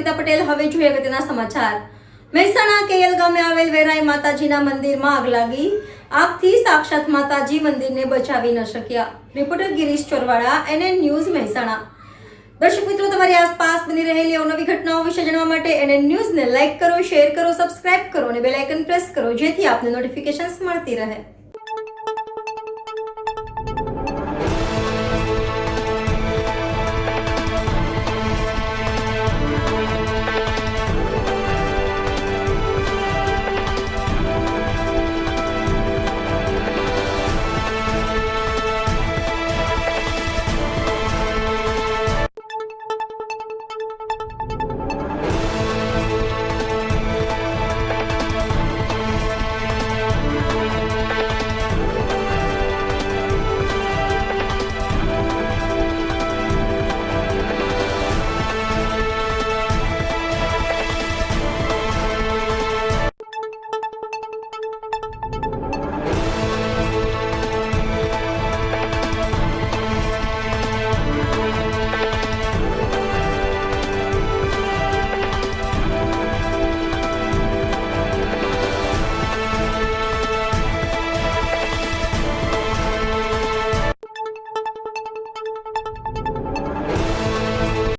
અર્પિતા પટેલ। હવે જોઈએ અગત્યના સમાચાર। મહેસાણા કેયલ ગામે આવેલ વેરાઈ માતાજીના મંદિરમાં આગ લાગી। આગથી સાક્ષાત માતાજી મંદિરને બચાવી ન શક્યા। Reporter Girish Chorwada, NN news, Mehsana. દર્શક મિત્રો, તમારી આસપાસ બની રહેલી અવનવી ઘટનાઓ વિશે જાણવા માટે NN ન્યૂઝને લાઈક કરો, શેર કરો, સબસ્ક્રાઇબ કરો અને બેલ આઇકન પ્રેસ કરો, જેથી આપને નોટિફિકેશન્સ મળતી રહે।